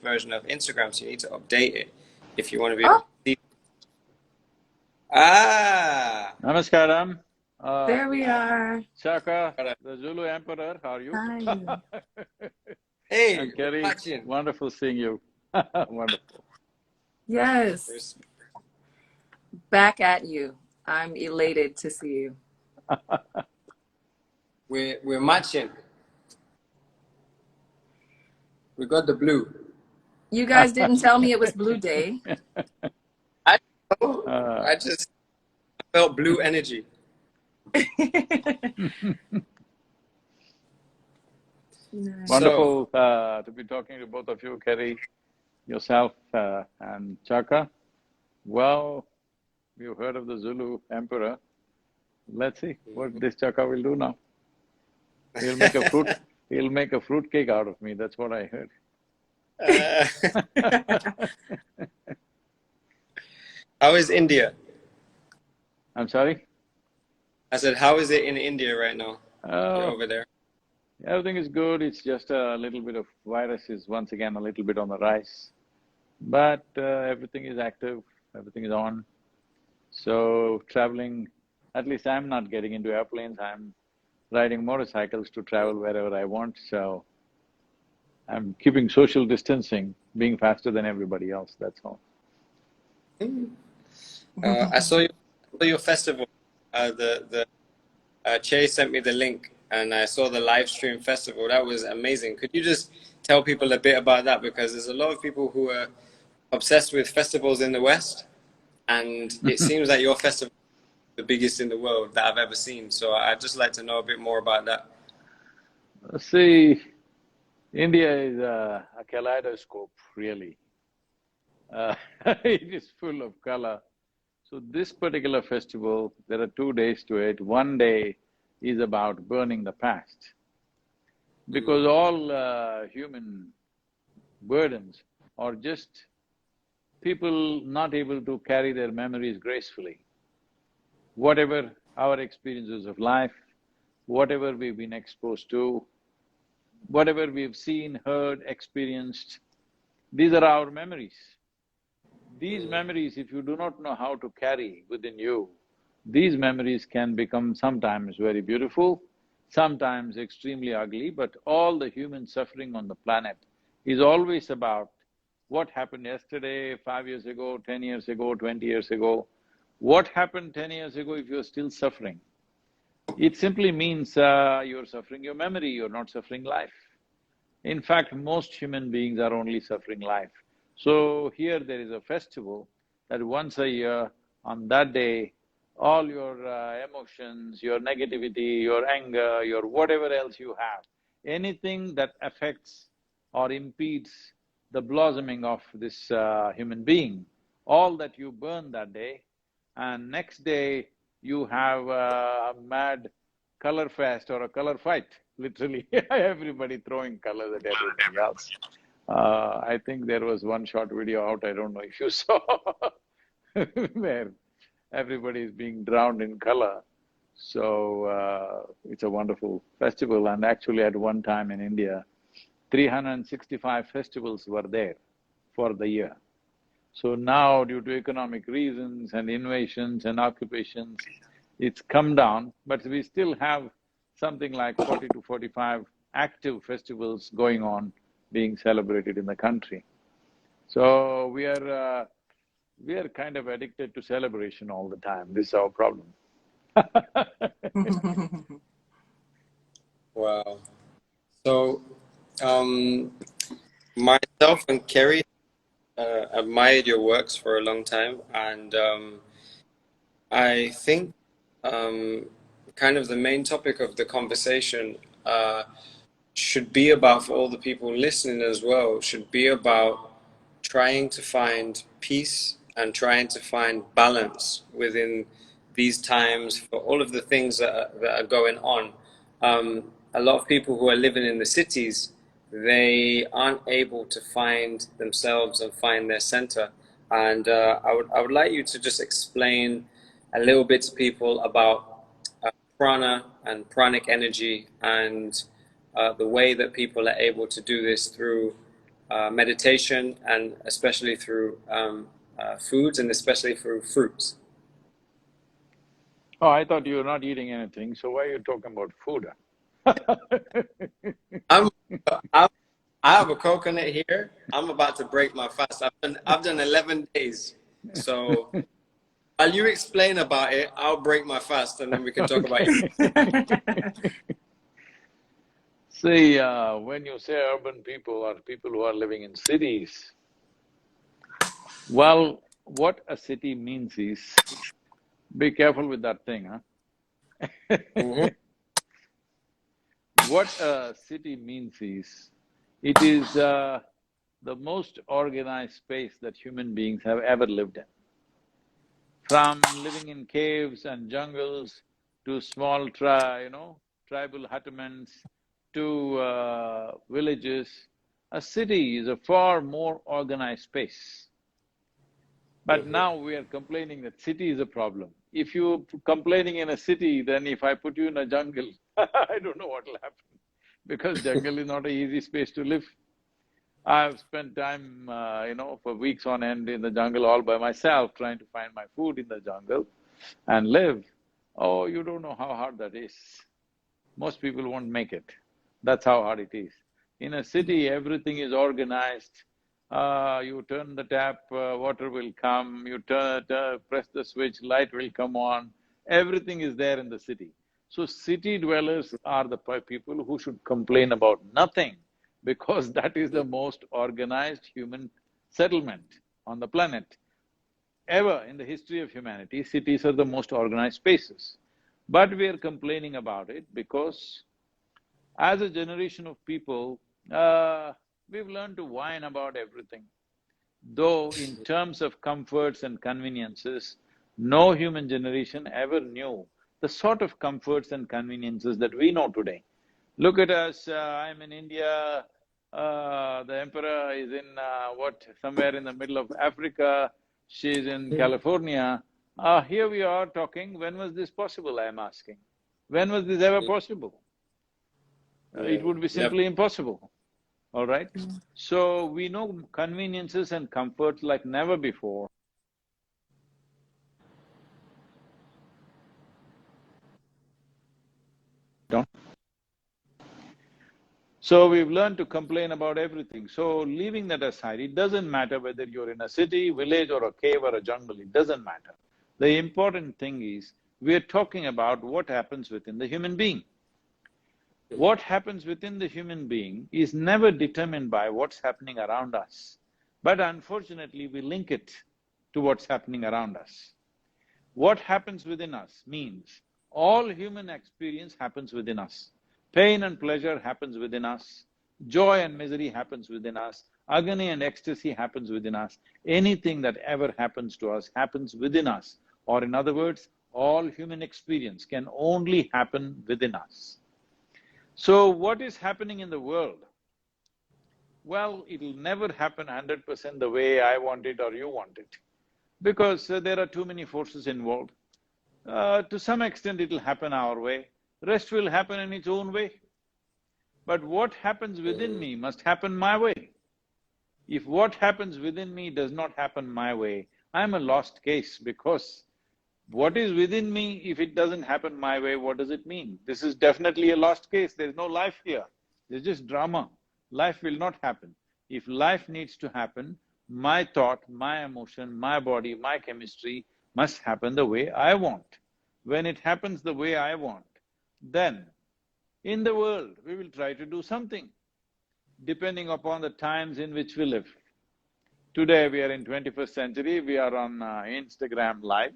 version of Instagram, so you need to update it if you want to be able Oh, to see. Ah, Namaskaram. there we are. Chaka, got it. the Zulu Emperor, how are you? Hi. Hey, And we're Kerry, watching. wonderful seeing you. Wonderful. Yes, back at you. I'm elated to see you. We're matching. We got the blue. You guys didn't tell me it was Blue Day. I Uh, I just felt blue energy. Nice. Wonderful to be talking to both of you, Kerry, yourself, and Chaka. Well, you've heard of the Zulu Emperor. Let's see what this Chaka will do now. He'll make a fruit cake out of me, that's what I heard. How is India? I'm sorry? I said, how is it in India right now? You're Oh, over there. everything is good, it's just a little bit of virus is once again a little bit on the rise. But everything is active, everything is on. So traveling, at least I'm not getting into airplanes, I'm riding motorcycles to travel wherever I want, so I'm keeping social distancing, being faster than everybody else, that's all. I saw your festival. Che sent me the link, and I saw the live stream festival. That was amazing. Could you just tell people a bit about that? Because there's a lot of people who are obsessed with festivals in the West, and it seems like your festival is the biggest in the world that I've ever seen. So I'd just like to know a bit more about that. See, India is a kaleidoscope, really. It is full of color. So this particular festival, there are 2 days to it. One day is about burning the past. Because all human burdens are just people not able to carry their memories gracefully. Whatever our experiences of life, whatever we've been exposed to, whatever we've seen, heard, experienced, these are our memories. These memories, if you do not know how to carry within you, these memories can become sometimes very beautiful, sometimes extremely ugly, but all the human suffering on the planet is always about what happened yesterday, 5 years ago, 10 years ago, 20 years ago. What happened 10 years ago if you're still suffering? It simply means you're suffering your memory, you're not suffering life. In fact, most human beings are only suffering life. So here there is a festival that once a year, on that day, all your emotions, your negativity, your anger, your whatever else you have, anything that affects or impedes the blossoming of this human being, all that you burn that day, and next day you have a mad color fest or a color fight, literally everybody throwing colors at everybody else. I think there was one short video out, I don't know if you saw, where everybody is being drowned in color. So, it's a wonderful festival, and actually at one time in India, 365 festivals were there for the year. So now, due to economic reasons and innovations and occupations, it's come down, but we still have something like 40 to 45 active festivals going on, being celebrated in the country. So we are kind of addicted to celebration all the time, this is our problem. Wow. So, myself and Kerry admired your works for a long time, and I think kind of the main topic of the conversation should be about, for all the people listening as well, should be about trying to find peace and trying to find balance within these times for all of the things that are going on. A lot of people who are living in the cities, they aren't able to find themselves and find their center. And I would like you to just explain a little bit to people about prana and pranic energy, and the way that people are able to do this through meditation, and especially through foods, and especially through fruits. Oh, I thought you were not eating anything, so why are you talking about food? I'm, I have a coconut here. I'm about to break my fast. I've done 11 days. So while you explain about it, I'll break my fast, and then we can talk about it. Okay. See, when you say urban people or people who are living in cities, well, what a city means is, be careful with that thing, huh? Mm-hmm. What a city means is, it is the most organized space that human beings have ever lived in. From living in caves and jungles to small tribal hutments to villages, a city is a far more organized space. But Mm-hmm. now we are complaining that city is a problem. If you're complaining in a city, then if I put you in a jungle, I don't know what will happen, because jungle is not an easy space to live. I've spent time, for weeks on end in the jungle all by myself, trying to find my food in the jungle and live. Oh, you don't know how hard that is. Most people won't make it. That's how hard it is. In a city, everything is organized. You turn the tap, water will come, you press the switch, light will come on. Everything is there in the city. So city dwellers are the people who should complain about nothing, because that is the most organized human settlement on the planet. Ever in the history of humanity, cities are the most organized spaces. But we are complaining about it because as a generation of people, we've learned to whine about everything. Though in terms of comforts and conveniences, no human generation ever knew the sort of comforts and conveniences that we know today. Look at us, I'm in India, the emperor is in somewhere in the middle of Africa, she's in California. Here we are talking, when was this possible, I'm asking? When was this ever possible? Yeah. It would be Never. simply impossible, all right? So we know conveniences and comforts like never before. Don't. So we've learned to complain about everything. So leaving that aside, it doesn't matter whether you're in a city, village or a cave or a jungle, it doesn't matter. The important thing is, we're talking about what happens within the human being. What happens within the human being is never determined by what's happening around us, but unfortunately we link it to what's happening around us. What happens within us means all human experience happens within us. Pain and pleasure happens within us, joy and misery happens within us, agony and ecstasy happens within us. Anything that ever happens to us happens within us, or in other words, all human experience can only happen within us. So what is happening in the world? Well, it'll never happen 100% the way I want it or you want it, because there are too many forces involved. To some extent it'll happen our way, rest will happen in its own way. But what happens within me must happen my way. If what happens within me does not happen my way, I'm a lost case, because what is within me, if it doesn't happen my way, what does it mean? This is definitely a lost case, there's no life here, there's just drama. Life will not happen. If life needs to happen, my thought, my emotion, my body, my chemistry must happen the way I want. When it happens the way I want, then in the world we will try to do something, depending upon the times in which we live. Today we are in 21st century, we are on Instagram Live.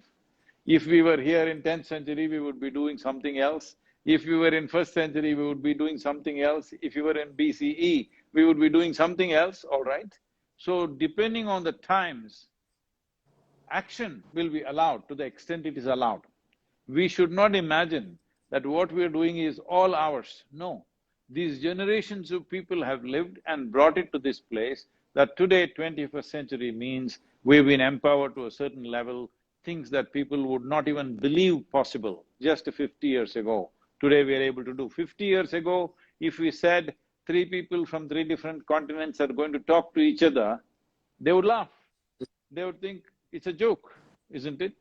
If we were here in 10th century, we would be doing something else. If we were in 1st century, we would be doing something else. If we were in BCE, we would be doing something else, all right? So depending on the times, action will be allowed to the extent it is allowed. We should not imagine that what we are doing is all ours. No. These generations of people have lived and brought it to this place that today, 21st century means we've been empowered to a certain level, things that people would not even believe possible just 50 years ago. Today we are able to do. 50 years ago, if we said three people from three different continents are going to talk to each other, they would laugh. They would think it's a joke, isn't it?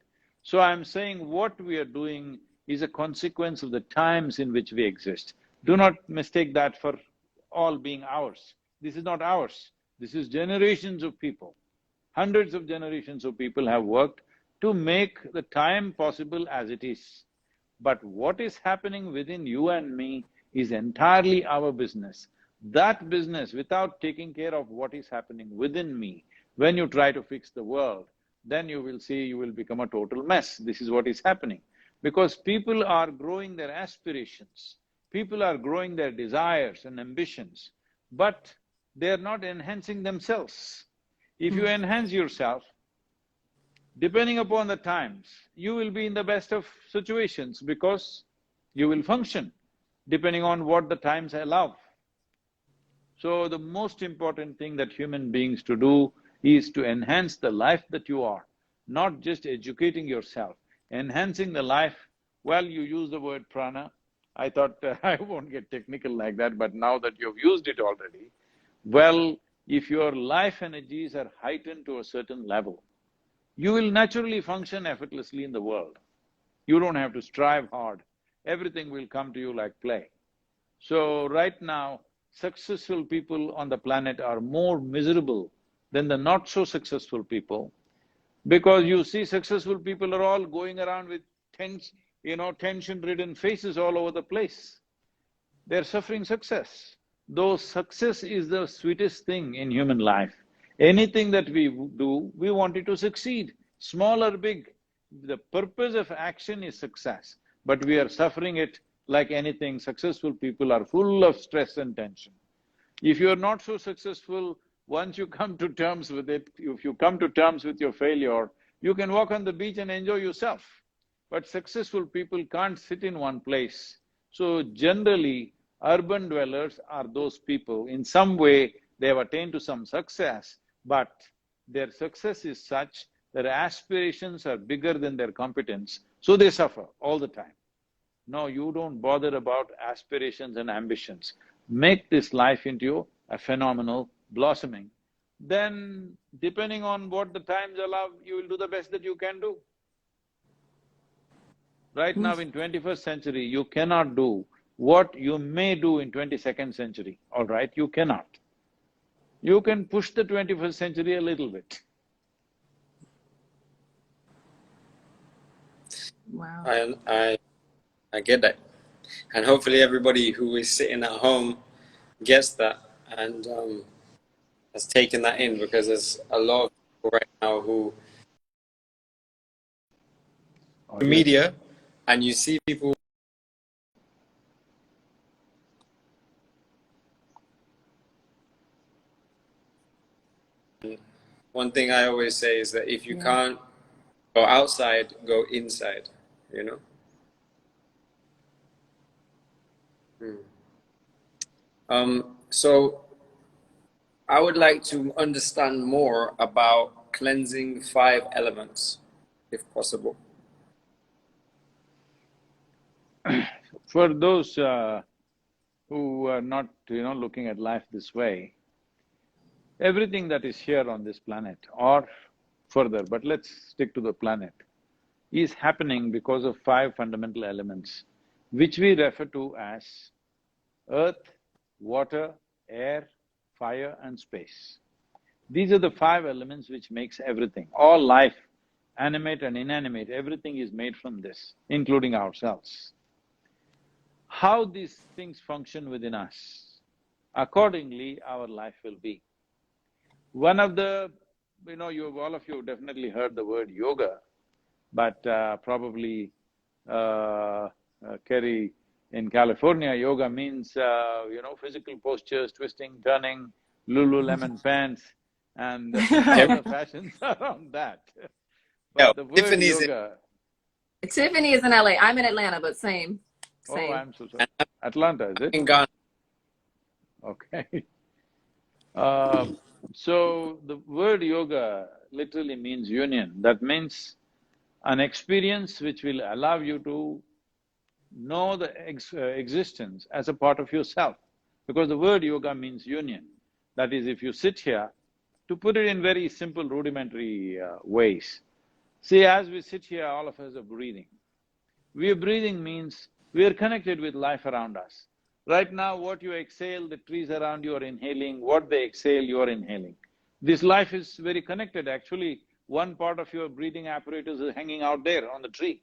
So I'm saying what we are doing is a consequence of the times in which we exist. Do not mistake that for all being ours. This is not ours. This is generations of people. Hundreds of generations of people have worked to make the time possible as it is. But what is happening within you and me is entirely our business. That business, without taking care of what is happening within me, when you try to fix the world, then you will see you will become a total mess. This is what is happening. Because people are growing their aspirations, people are growing their desires and ambitions, but they are not enhancing themselves. If you enhance yourself, depending upon the times, you will be in the best of situations because you will function depending on what the times allow. So the most important thing that human beings to do is to enhance the life that you are, not just educating yourself, enhancing the life. Well, you use the word prana. I thought I won't get technical like that, but now that you've used it already, well, if your life energies are heightened to a certain level, you will naturally function effortlessly in the world. You don't have to strive hard, everything will come to you like play. So right now, successful people on the planet are more miserable than the not-so-successful people, because you see successful people are all going around with tension-ridden faces all over the place. They're suffering success. Though success is the sweetest thing in human life, anything that we do, we want it to succeed, small or big. The purpose of action is success, but we are suffering it like anything. Successful people are full of stress and tension. If you are not so successful, once you come to terms with it, if you come to terms with your failure, you can walk on the beach and enjoy yourself. But successful people can't sit in one place. So generally, urban dwellers are those people, in some way they have attained to some success, but their success is such that aspirations are bigger than their competence, so they suffer all the time. No, you don't bother about aspirations and ambitions. Make this life into a phenomenal blossoming. Then, depending on what the times allow, you will do the best that you can do. Right now in 21st century, you cannot do what you may do in 22nd century, all right? You cannot. You can push the 21st century a little bit. Wow. I get that. And hopefully everybody who is sitting at home gets that and has taken that in, because there's a lot of people right now who… Oh, yes. Media, and you see people… One thing I always say is that if you can't go outside, go inside, you know? So I would like to understand more about cleansing 5 elements, if possible. For those who are not, looking at life this way, everything that is here on this planet or further, but let's stick to the planet, is happening because of 5 fundamental elements, which we refer to as earth, water, air, fire and space. These are the 5 elements which makes everything. All life, animate and inanimate, everything is made from this, including ourselves. How these things function within us, accordingly our life will be. One of the… all of you definitely heard the word yoga, but probably Kerry, in California, yoga means, physical postures, twisting, turning, Lululemon pants, and all the fashions around that. But the word Tiffany's yoga… Tiffany is in LA. I'm in Atlanta, but same. Oh, I'm so sorry. Atlanta, is it? in Ghana. Okay. So the word yoga literally means union. That means an experience which will allow you to know the existence as a part of yourself, because the word yoga means union. That is, if you sit here, to put it in very simple rudimentary ways, see, as we sit here, all of us are breathing. We are breathing means we are connected with life around us. Right now, what you exhale, the trees around you are inhaling, what they exhale, you are inhaling. This life is very connected. Actually, one part of your breathing apparatus is hanging out there on the tree.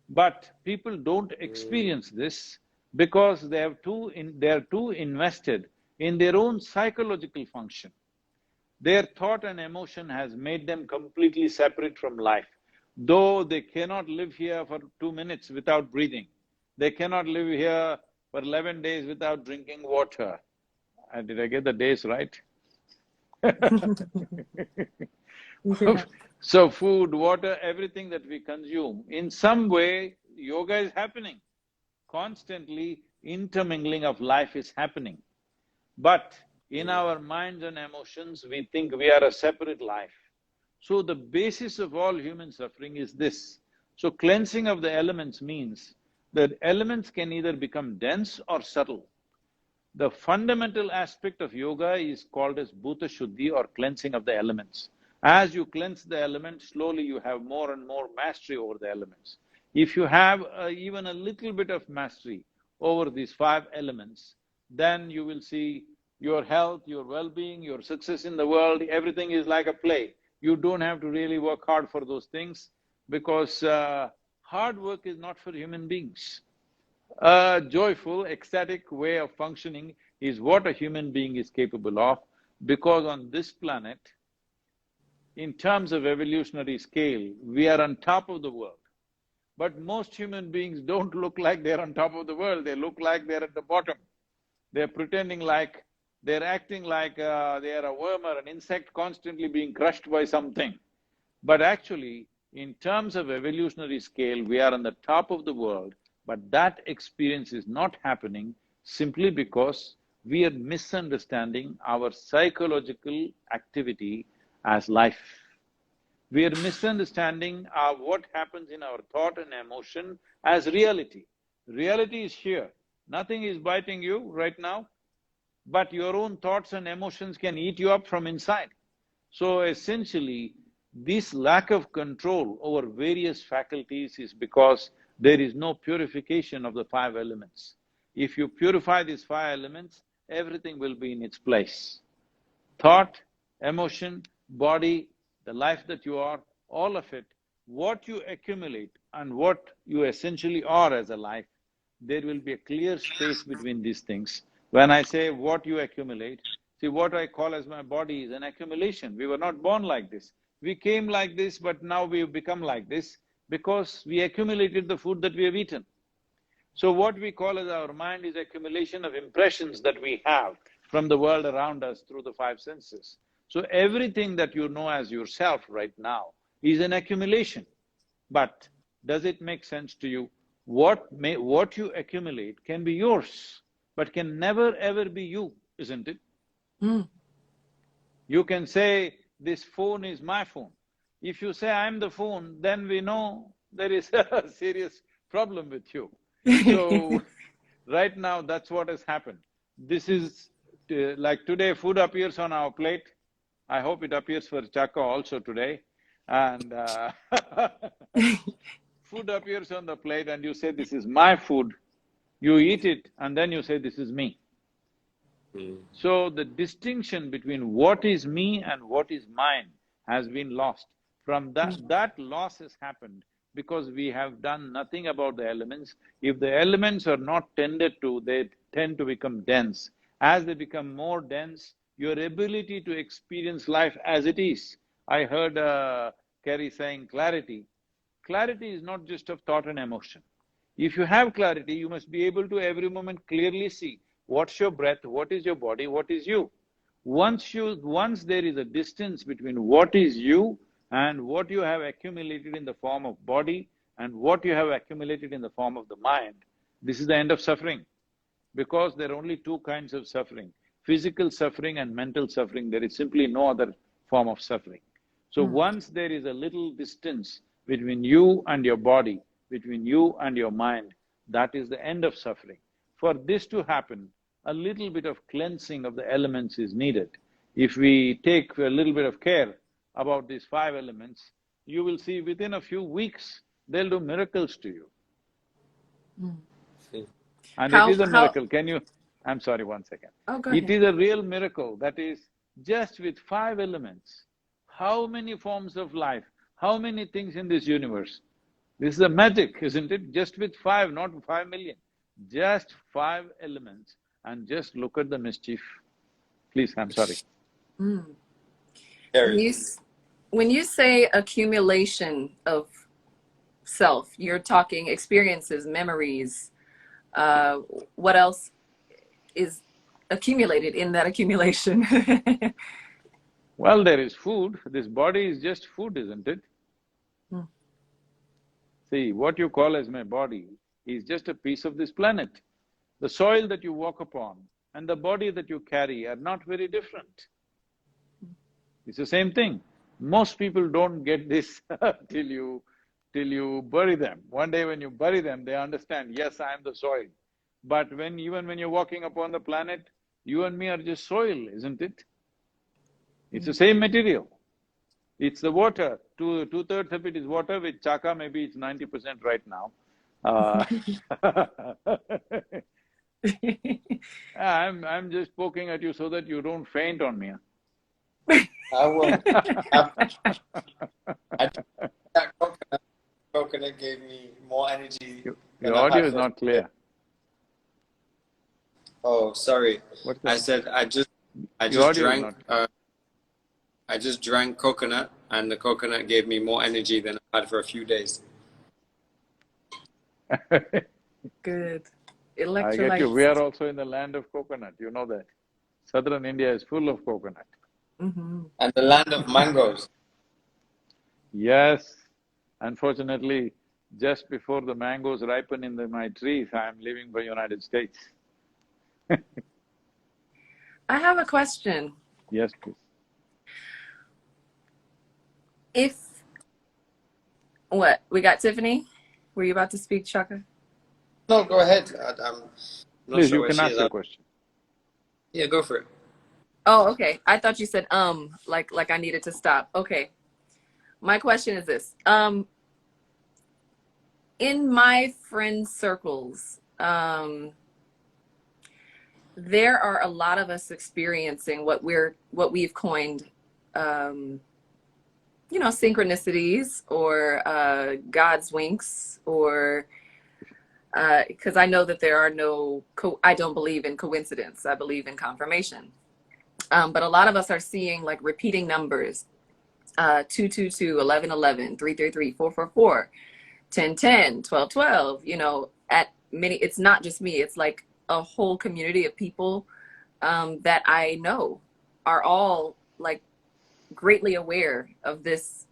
But people don't experience this because they are too invested in their own psychological function. Their thought and emotion has made them completely separate from life. Though they cannot live here for 2 minutes without breathing, they cannot live here for 11 days without drinking water. Did I get the days right? Yeah. So food, water, everything that we consume, in some way, yoga is happening. Constantly intermingling of life is happening. But in our minds and emotions, we think we are a separate life. So the basis of all human suffering is this. So cleansing of the elements means that elements can either become dense or subtle. The fundamental aspect of yoga is called as bhuta shuddhi or cleansing of the elements. As you cleanse the elements, slowly you have more and more mastery over the elements. If you have even a little bit of mastery over these 5 elements, then you will see your health, your well-being, your success in the world, everything is like a play. You don't have to really work hard for those things because hard work is not for human beings. A joyful, ecstatic way of functioning is what a human being is capable of, because on this planet, in terms of evolutionary scale, we are on top of the world. But most human beings don't look like they're on top of the world, they look like they're at the bottom. They're pretending like, they're acting like they are a worm or an insect constantly being crushed by something. But actually, in terms of evolutionary scale, we are on the top of the world, but that experience is not happening simply because we are misunderstanding our psychological activity as life. We are misunderstanding what happens in our thought and emotion as reality. Reality is here, nothing is biting you right now, but your own thoughts and emotions can eat you up from inside. So essentially, this lack of control over various faculties is because there is no purification of the 5 elements. If you purify these 5 elements, everything will be in its place. Thought, emotion, body, the life that you are, all of it, what you accumulate and what you essentially are as a life, there will be a clear space between these things. When I say what you accumulate, see, what I call as my body is an accumulation. We were not born like this. We came like this, but now we've become like this because we accumulated the food that we have eaten. So what we call as our mind is accumulation of impressions that we have from the world around us through the 5 senses. So everything that you know as yourself right now is an accumulation. But does it make sense to you? What you accumulate can be yours, but can never ever be you, isn't it? Mm. You can say, this phone is my phone. If you say, I'm the phone, then we know there is a serious problem with you. So, right now, that's what has happened. This is… like today, food appears on our plate. I hope it appears for Chaka also today. And food appears on the plate and you say, this is my food. You eat it and then you say, this is me. So the distinction between what is me and what is mine has been lost. From that loss has happened because we have done nothing about the elements. If the elements are not tended to, they tend to become dense. As they become more dense, your ability to experience life as it is. I heard Kerry saying clarity. Clarity is not just of thought and emotion. If you have clarity, you must be able to every moment clearly see what's your breath, what is your body, what is you. Once there is a distance between what is you and what you have accumulated in the form of body and what you have accumulated in the form of the mind, this is the end of suffering. Because there are only 2 kinds of suffering, physical suffering and mental suffering, there is simply no other form of suffering. So once there is a little distance between you and your body, between you and your mind, that is the end of suffering. For this to happen, a little bit of cleansing of the elements is needed. If we take a little bit of care about these 5 elements, you will see within a few weeks, they'll do miracles to you. And it is a miracle, can you… I'm sorry, 1 second. Oh, go It ahead. is a real miracle, that is, just with 5 elements, how many forms of life, how many things in this universe. This is a magic, isn't it? Just with 5, not 5 million. Just 5 elements, and just look at the mischief. Please, I'm sorry. When Kerry. when you say accumulation of self, you're talking experiences, memories. What else is accumulated in that accumulation? Well, there is food. This body is just food, isn't it? See, what you call as my body is just a piece of this planet. The soil that you walk upon and the body that you carry are not very different. It's the same thing. Most people don't get this till you bury them. One day when you bury them, they understand, yes, I am the soil. But even when you're walking upon the planet, you and me are just soil, isn't it? It's the same material. It's the water. Two-thirds of it is water, with chaka maybe it's 90% right now. I'm just poking at you so that you don't faint on me. I won't. That coconut gave me more energy than Your I've audio had is for… not clear. Oh, sorry. What's I that? said I Your just audio is drank not… I just drank coconut, and the coconut gave me more energy than I had for a few days. Good. I get you. We Electrolytes. are also in the land of coconut, you know that. Southern India is full of coconut. And the land of mangoes. Yes, unfortunately, just before the mangoes ripen in my trees, I am leaving for United States. I have a question. Yes, please. What? We got Tiffany? Were you about to speak, Chaka? No, go ahead. I'm not Please, sure you where can she ask is. your question. Yeah, go for it. Oh, okay. I thought you said like I needed to stop. Okay. My question is this. In my friend circles, there are a lot of us experiencing what we've coined synchronicities or God's winks, or because I know that there are I don't believe in coincidence. I believe in confirmation. But a lot of us are seeing like repeating numbers, 222, 1111, 333, 444, 1010, 1212, at many, it's not just me, it's like a whole community of people that I know are all like greatly aware of this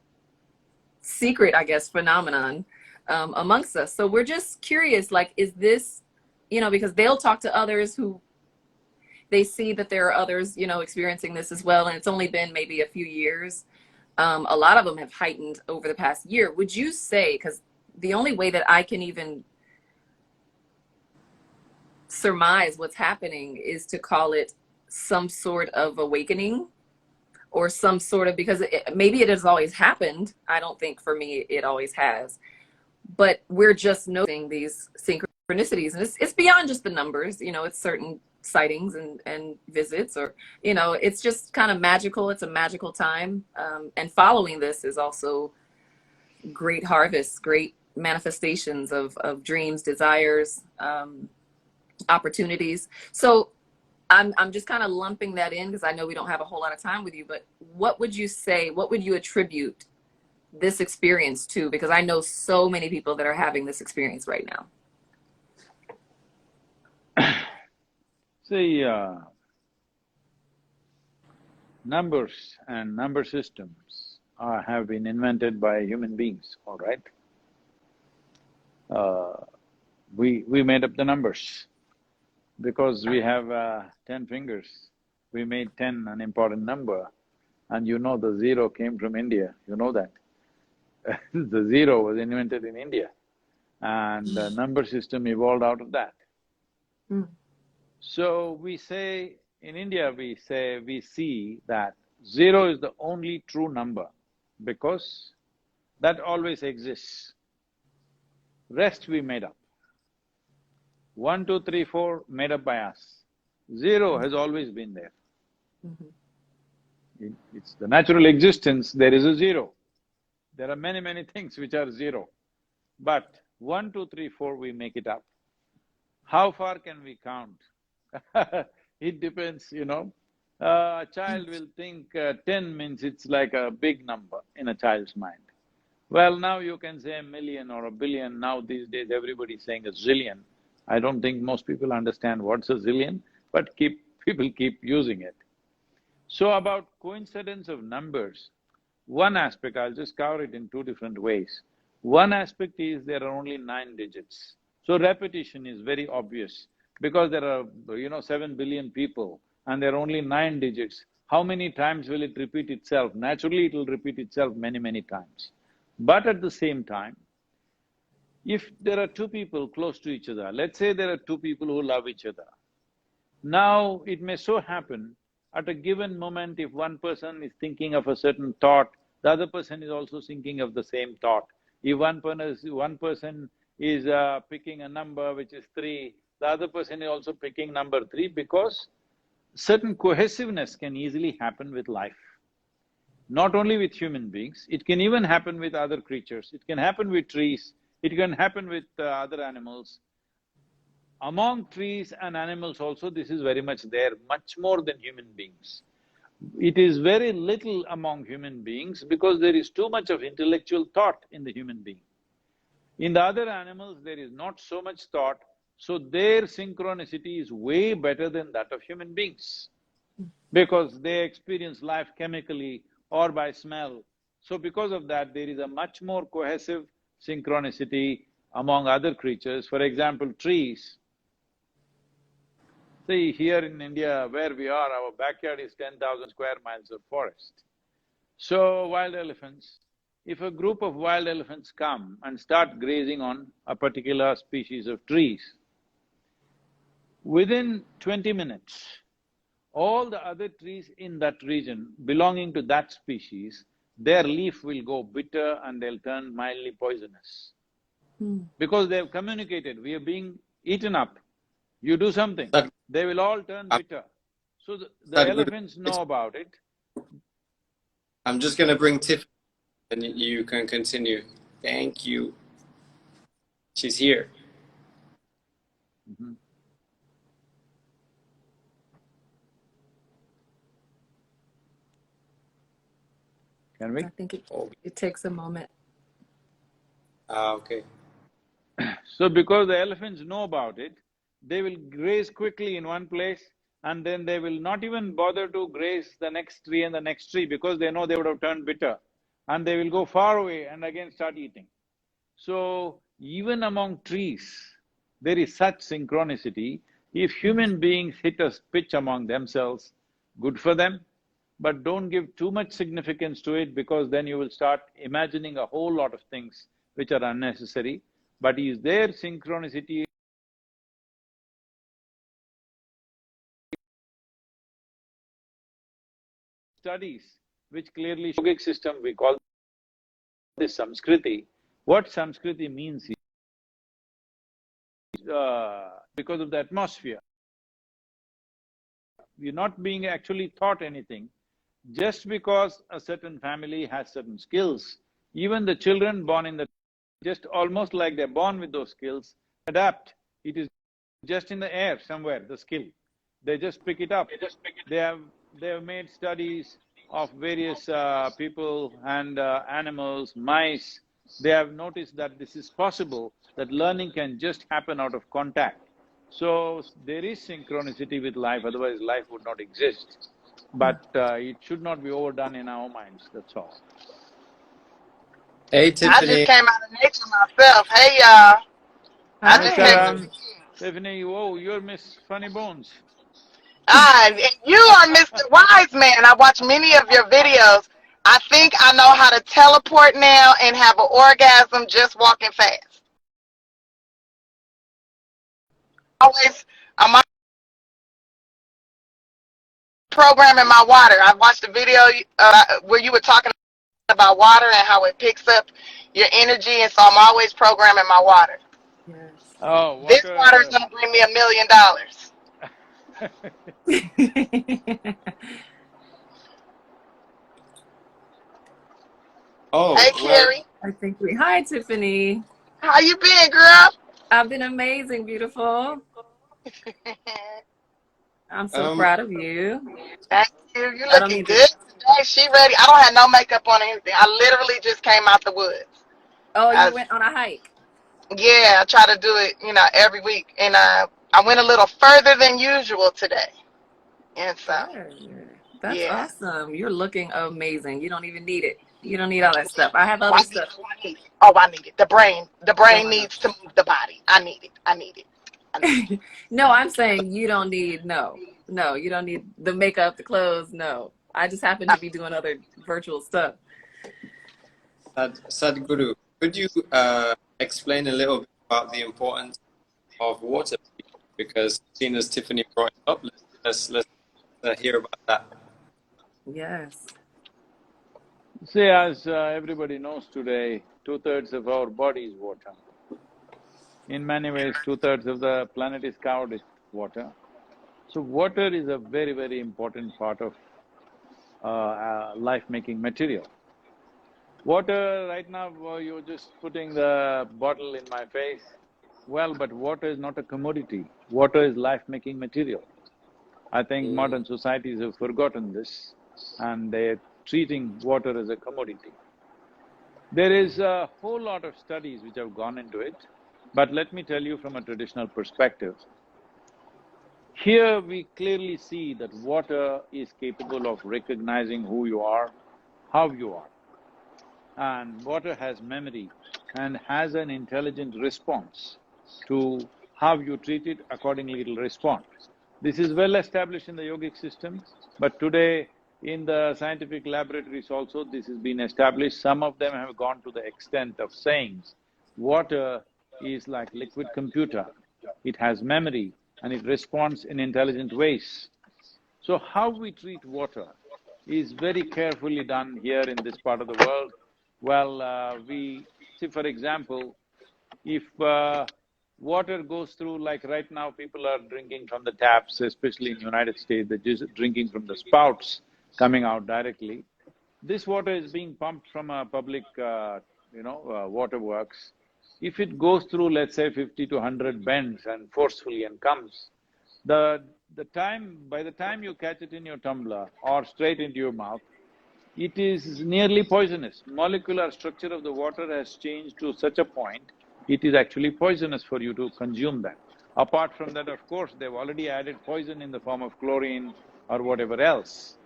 secret, I guess, phenomenon amongst us. So we're just curious, like, is this, because they'll talk to others who they see that there are others, experiencing this as well. And it's only been maybe a few years. A lot of them have heightened over the past year. Would you say, because the only way that I can even surmise what's happening is to call it some sort of awakening, or some sort of, because maybe it has always happened. I don't think for me it always has, but we're just noticing these synchronicities, and it's beyond just the numbers. It's certain sightings and visits, or it's just kind of magical. It's a magical time, and following this is also great harvests, great manifestations of dreams, desires, opportunities. So I'm just kind of lumping that in because I know we don't have a whole lot of time with you, but what would you say, what would you attribute this experience to? Because I know so many people that are having this experience right now. See, numbers and number systems have been invented by human beings, all right? We made up the numbers. Because we have 10 fingers, we made 10 an important number, and the 0 came from India, you know that. The 0 was invented in India, and the number system evolved out of that. So we say, in India we say, we see that zero is the only true number because that always exists. Rest we made up. 1, 2, 3, 4 made up by us. Zero has always been there. It's the natural existence, there is a zero. There are many, many things which are zero. But 1, 2, 3, 4 we make it up. How far can we count? It depends, you know. A child will think 10 means it's like a big number in a child's mind. Well, now you can say a million or a billion, now these days everybody's saying a zillion. I don't think most people understand what's a zillion, but people keep using it. So about coincidence of numbers, one aspect, I'll just cover it in two different ways. One aspect is there are only 9 digits. So repetition is very obvious because there are, 7 billion people and there are only 9 digits. How many times will it repeat itself? Naturally, it will repeat itself many, many times. But at the same time, if there are two people close to each other, let's say there are two people who love each other. Now, it may so happen, at a given moment, if one person is thinking of a certain thought, the other person is also thinking of the same thought. If one person is picking a number which is 3, the other person is also picking number 3 because certain cohesiveness can easily happen with life. Not only with human beings, it can even happen with other creatures, it can happen with trees, it can happen with other animals. Among trees and animals also this is very much there, much more than human beings. It is very little among human beings because there is too much of intellectual thought in the human being. In the other animals, there is not so much thought, so their synchronicity is way better than that of human beings because they experience life chemically or by smell. So because of that, there is a much more cohesive synchronicity among other creatures. For example, trees. See, here in India, where we are, our backyard is 10,000 square miles of forest. So, wild elephants, if a group of wild elephants come and start grazing on a particular species of trees, within 20 minutes, all the other trees in that region belonging to that species, their leaf will go bitter and they'll turn mildly poisonous. Because they've communicated, we are being eaten up, you do something, Sad- they will all turn bitter. So the Sadhguru, elephants know about it. I'm just gonna bring Tiff and you can continue. Thank you. She's here. Can we? I think Oh, it takes a moment. okay. So because the elephants know about it, they will graze quickly in one place and then they will not even bother to graze the next tree and the next tree because they know they would have turned bitter. And they will go far away and again start eating. So, even among trees, there is such synchronicity. If human beings hit a pitch among themselves, good for them, but don't give too much significance to it because then you will start imagining a whole lot of things which are unnecessary. But is there synchronicity? Studies which clearly show yogic system, we call this Samskriti. What Samskriti means is, because of the atmosphere, we're not being actually taught anything. Just because a certain family has certain skills, even the children born in the… just almost like they're born with those skills, adapt. It is just in the air somewhere, the skill. They just pick it up. They have made studies of various people and animals, mice. They have noticed that this is possible, that learning can just happen out of contact. So, there is synchronicity with life, otherwise life would not exist. But it should not be overdone in our minds, that's all. Hey, I just Tiffany. came out of nature myself. Hey y'all. I Hi, just came Hi. from Sharon. Tiffany, whoa, you're Miss Funny Bones. and you are Mr. Wise Man. I watch many of your videos. I think I know how to teleport now and have an orgasm just walking fast. Always I'm programming my water. I watched a video where you were talking about water and how it picks up your energy, and so I'm always programming my water. Yes. Oh, This water is water… gonna bring me $1 million. Oh, Hey, well, Kerry, I think we. Hi, Tiffany. how you been, girl? I've been amazing, beautiful. I'm so um, proud of you. Thank you. You I don't looking mean to. good today. She ready. I don't have no makeup on or anything. I literally just came out the woods. Oh, I, you went on a hike. yeah, I try to do it, every week, and I went a little further than usual today, and so Good. That's yeah. awesome. You're looking amazing. You don't even need it. You don't need all that stuff. I have Oh, other stuff I need it. Oh, I need it. The brain going on. needs to move the body. I need it. I need it. I need it. No, I'm saying you don't need, no, you don't need the makeup, the clothes. No, I just happen to be doing other virtual stuff. Sadhguru, could you explain a little bit about the importance of water? Because seeing as Tiffany brought it up, let's hear about that. Yes. See, as everybody knows today, 2/3 of our body is water. In many ways, 2/3 of the planet is covered with water. So water is a very, very important part of life-making material. Water, right now, you're just putting the bottle in my face. Well, but water is not a commodity. Water is life-making material. I think Mm. modern societies have forgotten this and they're treating water as a commodity. There is a whole lot of studies which have gone into it, but let me tell you from a traditional perspective. Here we clearly see that water is capable of recognizing who you are, how you are. And water has memory and has an intelligent response to how you treat it, accordingly it'll respond. This is well established in the yogic system, but today in the scientific laboratories also this has been established. Some of them have gone to the extent of saying water is like liquid computer. It has memory and it responds in intelligent ways. So how we treat water is very carefully done here in this part of the world. Well, we… see, for example, if water goes through, like right now people are drinking from the taps, especially in United States, they're just drinking from the spouts coming out directly. This water is being pumped from a public, waterworks. If it goes through, let's say, 50 to 100 bends and forcefully and comes, the… by the time you catch it in your tumbler or straight into your mouth, it is nearly poisonous. Molecular structure of the water has changed to such a point, it is actually poisonous for you to consume that. Apart from that, of course, they've already added poison in the form of chlorine or whatever else.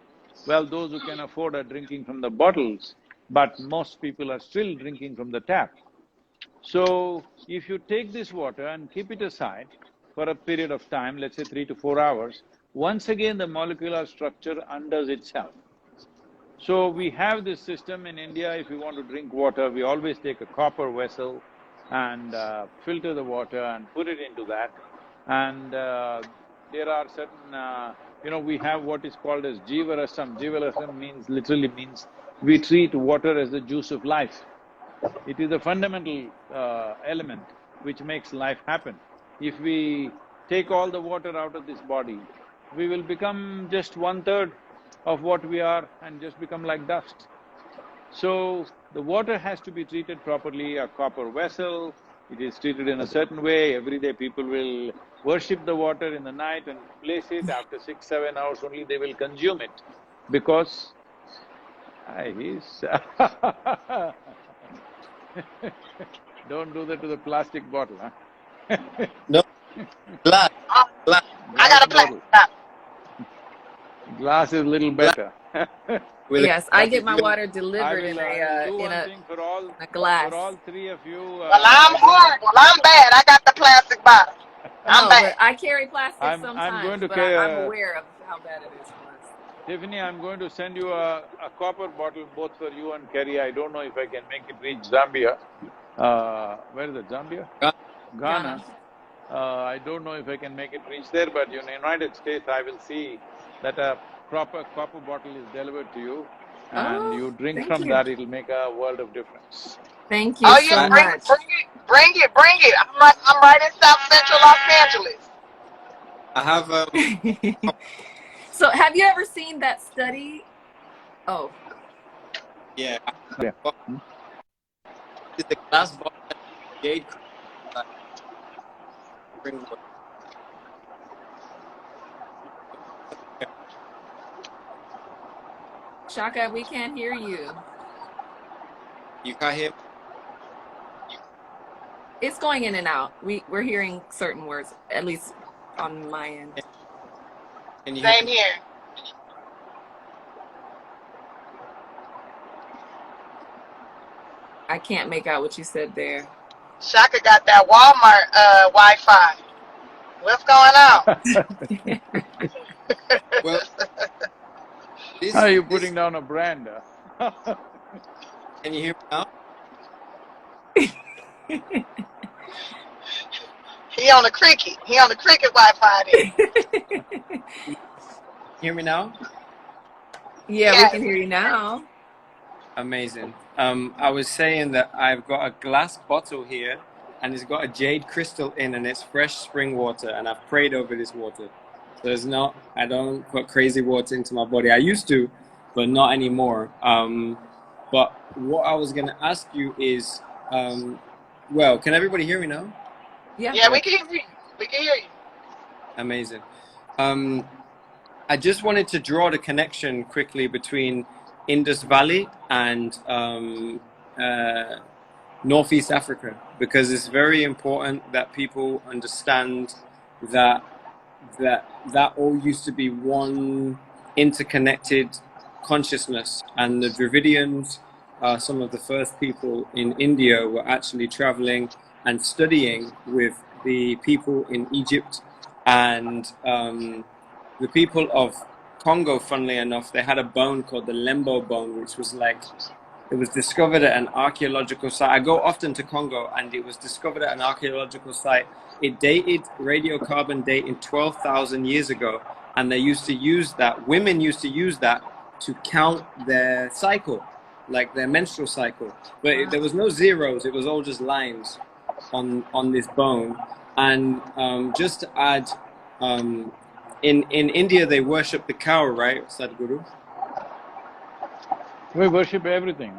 Well, those who can afford are drinking from the bottles, but most people are still drinking from the tap. So, if you take this water and keep it aside for a period of time, let's say 3 to 4 hours, once again the molecular structure undoes itself. So, we have this system in India. If we want to drink water, we always take a copper vessel and filter the water and put it into that. And there are certain… we have what is called as jivarasam. Jivarasam means… literally means we treat water as the juice of life. It is a fundamental element which makes life happen. If we take all the water out of this body, we will become just 1/3 of what we are and just become like dust. So, the water has to be treated properly, a copper vessel, it is treated in a certain way. Every day people will worship the water in the night and place it. After 6, 7 hours only they will consume it, because… he's don't do that to the plastic bottle, huh? No, glass, Oh, glass, I Glass got a plan. bottle. Glass is little glass better. with a, Yes, I But get if my you… water I delivered will… I will do in one a thing in a for glass. all three of you, Well, I'm I don't know… horrible. I'm bad. I got the plastic bottle. I'm No, bad. but I carry plastic I'm going sometimes, to… but I'm aware of how bad it is for us. Tiffany, I'm going to send you a copper bottle both for you and Kerry. I don't know if I can make it reach Zambia. Where is it, Zambia? Ghana. Ghana. I don't know if I can make it reach there, but in the United States, I will see that a proper copper bottle is delivered to you and Oh, you drink thank from you. that, it'll make a world of difference. Thank you Oh yeah, so I, bring it, much. bring it, bring it, bring it. I'm right in South Central Los Angeles. I have So have you ever seen that study? Oh, yeah, Yeah. it's a glass bottle and jade crystal that spring water. Chaka, we can't hear you. You can't hear me? It's going in and out. We're hearing certain words, at least on my end. Can you hear Same me? here. I can't make out what you said there. Shaka got that Walmart Wi-Fi. What's going on? Well, How are you this putting down a brand? can you hear me now? He on the cricket. He on the cricket Wi-Fi then. Can you hear me now? Yeah, we can Yes. hear you now. Amazing. I was saying that I've got a glass bottle here and it's got a jade crystal in and it's fresh spring water and I've prayed over this water. So it's not, I don't put crazy water into my body. I used to, but not anymore. But what I was going to ask you is, well, can everybody hear me now? Yeah. Yeah, we can hear you. We can hear you. Amazing. I just wanted to draw the connection quickly between Indus Valley and Northeast Africa because it's very important that people understand that that all used to be one interconnected consciousness, and the Dravidians, some of the first people in India, were actually traveling and studying with the people in Egypt and the people of Congo. Funnily enough, they had a bone called the Lembo bone, which was like, it was discovered at an archaeological site. I go often to Congo, and it was discovered at an archaeological site. It dated, radiocarbon dating 12,000 years ago, and they used to use that. Women used to use that to count their cycle, like their menstrual cycle. But there was no zeros; it was all just lines on this bone. And just to add, in India they worship the cow, right, Sadhguru? We worship everything,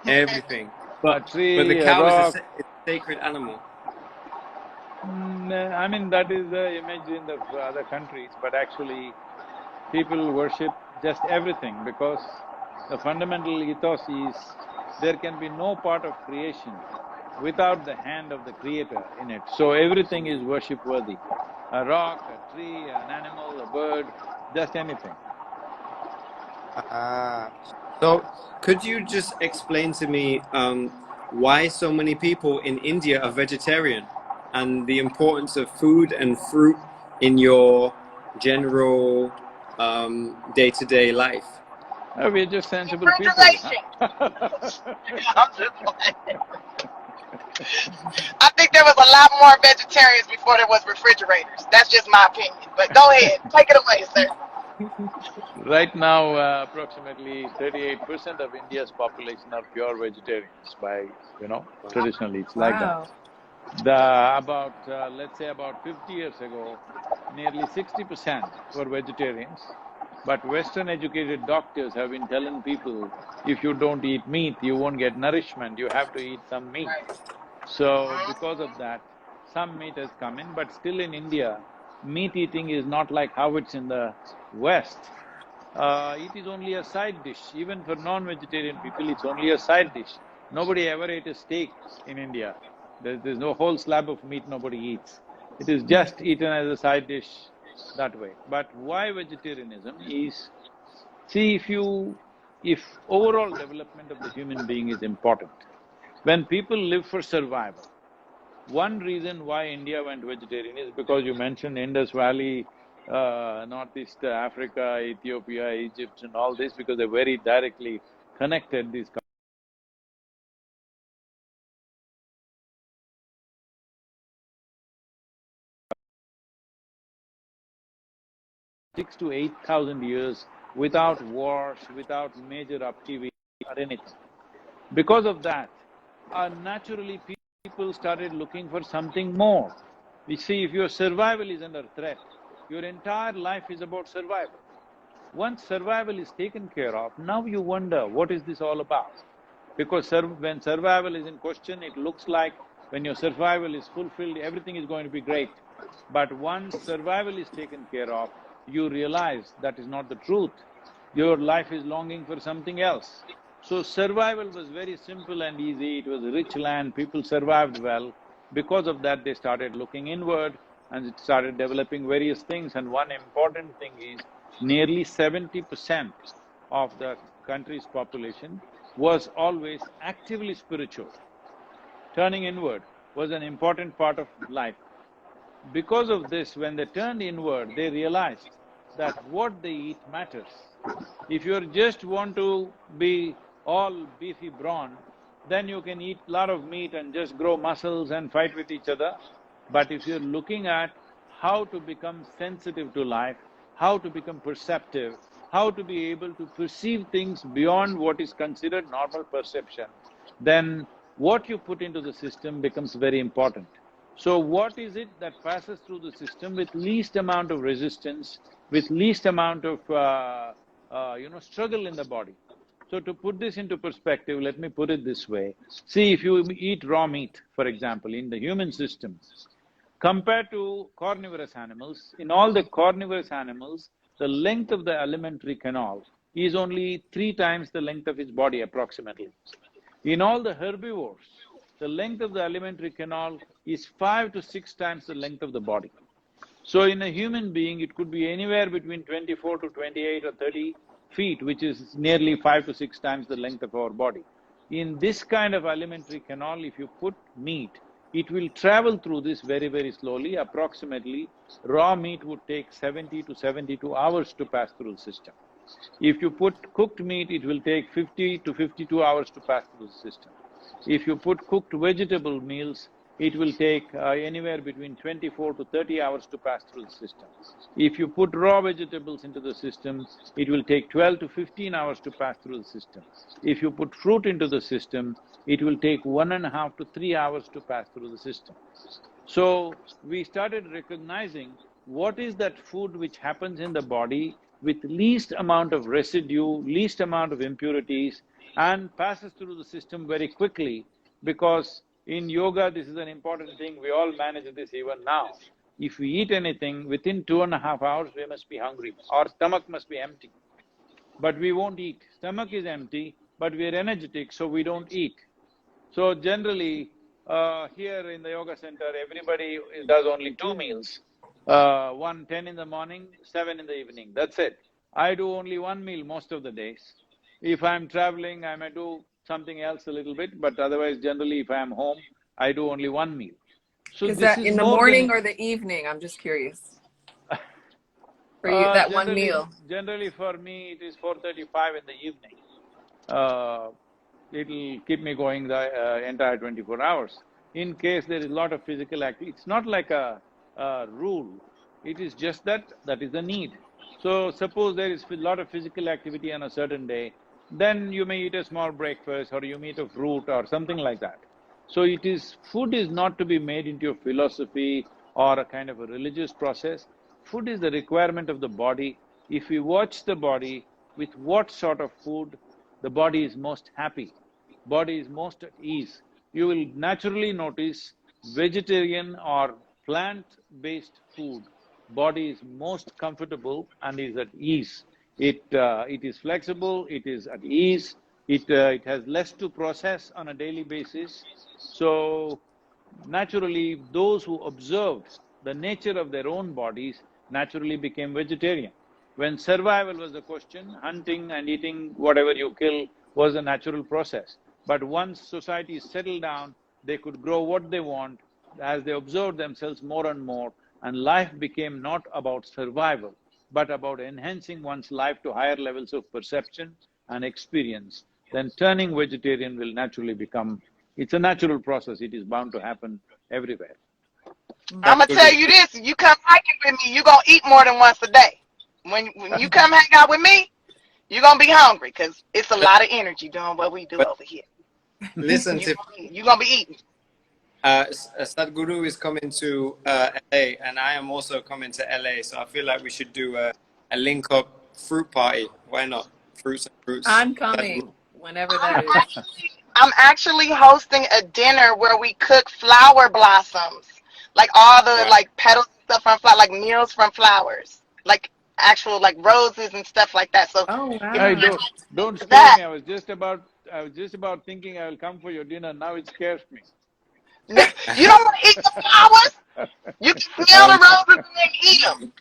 huh? Everything. A But the tree, a cow is rock. it's a sacred animal. I mean, that is the image in the other countries, but actually people worship just everything because the fundamental ethos is there can be no part of creation without the hand of the creator in it. So everything is worship worthy. A rock, a tree, an animal, a bird, just anything. Ah. So could you just explain to me why so many people in India are vegetarian and the importance of food and fruit in your general day-to-day life? We're just sensible people, Refrigeration. huh? I'm just playing. I think there was a lot more vegetarians before there was refrigerators. That's just my opinion. But go ahead, take it away, sir. Right now, approximately 38% of India's population are pure vegetarians by, traditionally it's like that. Wow. Let's say about 50 years ago, nearly 60% were vegetarians, but Western educated doctors have been telling people, if you don't eat meat, you won't get nourishment, you have to eat some meat. So, because of that, some meat has come in, but still in India, meat eating is not like how it's in the West. It is only a side dish. Even for non-vegetarian people, it's only a side dish. Nobody ever ate a steak in India. There's no whole slab of meat nobody eats. It is just eaten as a side dish that way. But why vegetarianism is, see, if overall development of the human being is important, when people live for survival, one reason why India went vegetarian is because you mentioned Indus Valley, Northeast Africa, Ethiopia, Egypt and all this, because they very directly connected these 6 to 8,000 years without wars, without major upheaval or anything. Because of that, naturally people started looking for something more. You see, if your survival is under threat, your entire life is about survival. Once survival is taken care of, now you wonder, what is this all about? Because when survival is in question, it looks like when your survival is fulfilled, everything is going to be great. But once survival is taken care of, you realize that is not the truth. Your life is longing for something else. So survival was very simple and easy, it was a rich land, people survived well. Because of that, they started looking inward and it started developing various things. And one important thing is, nearly 70% of the country's population was always actively spiritual. Turning inward was an important part of life. Because of this, when they turned inward, they realized that what they eat matters. If you just want to be all beefy brawn, then you can eat lot of meat and just grow muscles and fight with each other. But if you're looking at how to become sensitive to life, how to become perceptive, how to be able to perceive things beyond what is considered normal perception, then what you put into the system becomes very important. So what is it that passes through the system with least amount of resistance, with least amount of struggle in the body? So to put this into perspective, let me put it this way. See, if you eat raw meat, for example, in the human system, compared to carnivorous animals, in all the carnivorous animals, the length of the alimentary canal is only 3 times the length of its body approximately. In all the herbivores, the length of the alimentary canal is 5 to 6 times the length of the body. So in a human being, it could be anywhere between 24 to 28 or 30 feet, which is nearly 5 to 6 times the length of our body. In this kind of alimentary canal, if you put meat, it will travel through this very, very slowly. Approximately, raw meat would take 70 to 72 hours to pass through the system. If you put cooked meat, it will take 50 to 52 hours to pass through the system. If you put cooked vegetable meals, it will take anywhere between 24 to 30 hours to pass through the system. If you put raw vegetables into the system, it will take 12 to 15 hours to pass through the system. If you put fruit into the system, it will take 1.5 to 3 hours to pass through the system. So, we started recognizing what is that food which happens in the body with least amount of residue, least amount of impurities, and passes through the system very quickly, because in yoga, this is an important thing, we all manage this even now. If we eat anything, within 2.5 hours, we must be hungry, our stomach must be empty. But we won't eat. Stomach is empty, but we are energetic, so we don't eat. So generally, here in the yoga center, everybody does only 2 meals. One 10 in the morning, 7 in the evening, that's it. I do only 1 meal most of the days. If I'm traveling, I may do something else a little bit, but otherwise generally if I'm home, I do only 1 meal. So Is this that is in the more morning than… or the evening? I'm just curious. For you, that one meal. Generally for me, it is 4:35 in the evening. It'll keep me going the entire 24 hours. In case there is a lot of physical activity, it's not like a rule, it is just that is the need. So suppose there is a lot of physical activity on a certain day, then you may eat a small breakfast or you may eat a fruit or something like that. So food is not to be made into a philosophy or a kind of a religious process. Food is the requirement of the body. If we watch the body with what sort of food, the body is most happy, body is most at ease. You will naturally notice vegetarian or plant-based food, body is most comfortable and is at ease. It is flexible, it is at ease, it has less to process on a daily basis. So, naturally, those who observed the nature of their own bodies naturally became vegetarian. When survival was the question, hunting and eating whatever you kill was a natural process. But once society settled down, they could grow what they want as they observed themselves more and more, and life became not about survival, but about enhancing one's life to higher levels of perception and experience. Then turning vegetarian will naturally become… it's a natural process, it is bound to happen everywhere. I'm gonna tell you this: you come hiking with me, you gonna eat more than once a day. when you come hang out with me, you're gonna be hungry because it's a lot of energy doing what we do But over here. listen, You're gonna be eating. Sadhguru is coming to LA, and I am also coming to LA. So I feel like we should do a link up fruit party. Why not? Fruits and roots. I'm Sadhguru. coming whenever that is. I'm actually hosting a dinner where we cook flower blossoms, like all the Right. like petals and stuff from like meals from flowers, like actual like roses and stuff like that. So Oh if Hey, wow. don't scare that, me. I was just about thinking I will come for your dinner. Now it scares me. you don't want to eat the flowers. You can smell the roses and then eat them.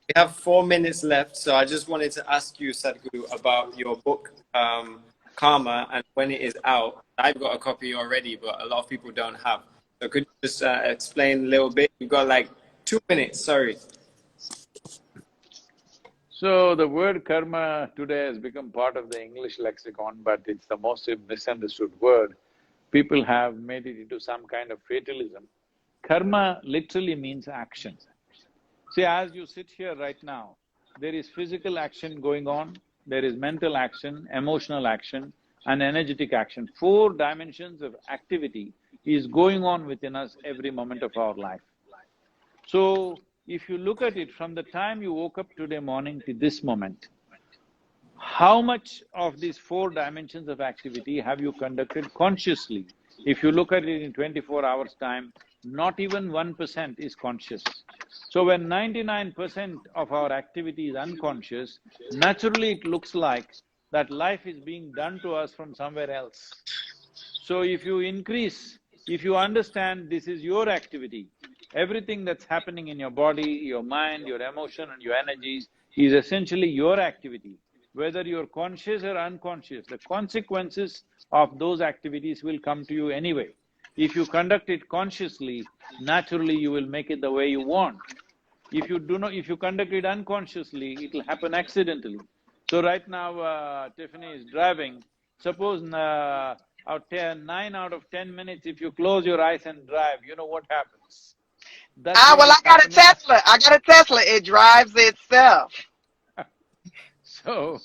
We have 4 minutes left, so I just wanted to ask you, Sadhguru, about your book, Karma, and when it is out. I've got a copy already, but a lot of people don't have. So could you just explain a little bit? You've got like 2 minutes, sorry. So the word karma today has become part of the English lexicon, but it's the most misunderstood word. People have made it into some kind of fatalism. Karma literally means action. See, as you sit here right now, there is physical action going on, there is mental action, emotional action, and energetic action. 4 dimensions of activity is going on within us every moment of our life. So, if you look at it from the time you woke up today morning to this moment, how much of these 4 dimensions of activity have you conducted consciously? If you look at it in 24 hours' time, not even 1% is conscious. So when 99% of our activity is unconscious, naturally it looks like that life is being done to us from somewhere else. So if you understand this is your activity, everything that's happening in your body, your mind, your emotion and your energies is essentially your activity. Whether you're conscious or unconscious, the consequences of those activities will come to you anyway. If you conduct it consciously, naturally you will make it the way you want. If you conduct it unconsciously, it'll happen accidentally. So right now, Tiffany is driving. Suppose 9 out of 10 minutes, if you close your eyes and drive, you know what happens? That's what Well, is I got a happening. Tesla. It drives itself. So,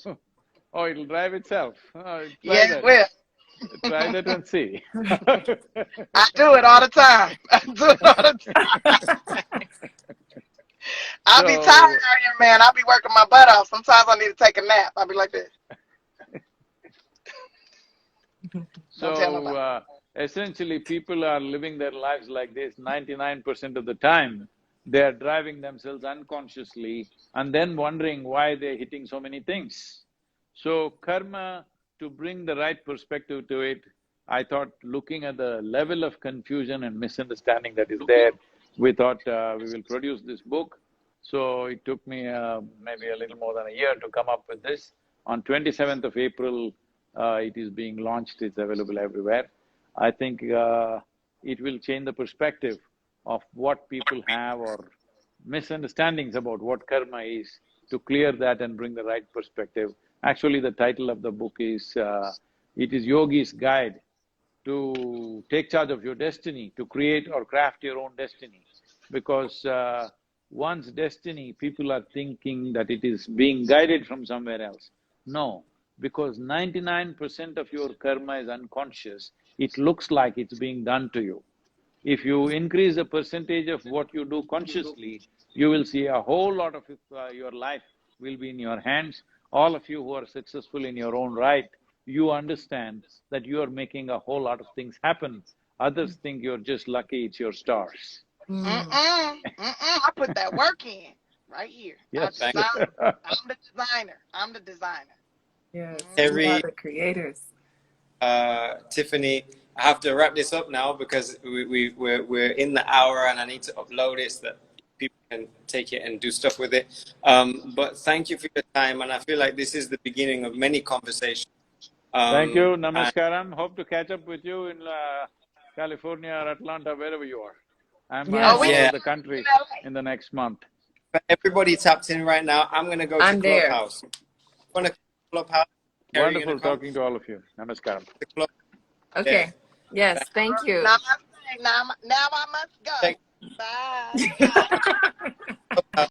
oh, it'll drive itself. Try Yeah, that. it will. Try that and see. I do it all the time. I do it all the time. I be tired So, out here, man. I be working my butt off. Sometimes I need to take a nap. I be like this. Don't tell nobody. essentially people are living their lives like this 99% of the time. They are driving themselves unconsciously and then wondering why they're hitting so many things. So karma, to bring the right perspective to it, I thought looking at the level of confusion and misunderstanding that is there, we thought we will produce this book. So it took me maybe a little more than a year to come up with this. On 27th of April, it is being launched, it's available everywhere. I think it will change the perspective of what people have or misunderstandings about what karma is, to clear that and bring the right perspective. Actually, the title of the book is, it is Yogi's Guide to take charge of your destiny, to create or craft your own destiny. Because one's destiny, people are thinking that it is being guided from somewhere else. No, because 99% of your karma is unconscious, it looks like it's being done to you. If you increase the percentage of what you do consciously, you will see a whole lot of your life will be in your hands. All of you who are successful in your own right, you understand that you are making a whole lot of things happen. Others think you're just lucky, it's your stars. I put that work in right here. Yes. Thank I'm the designer. I'm the designer. Yes, we are Kerry, the creators. Tiffany. I have to wrap this up now because we're in the hour and I need to upload it so that people can take it and do stuff with it. But thank you for your time, and I feel like this is the beginning of many conversations. Thank you, And namaskaram. Hope to catch up with you in California or Atlanta, wherever you are. I'm Yes. all yeah, over the country in the next month. for everybody tapped in right now, I'm gonna go to I'm there. Clubhouse. Wanna Clubhouse? Kerry, you Wonderful gonna come talking to all of you. Namaskaram. to Club? Okay. Yes, thank you. Now I must go. Thank- Bye. Clubhouse.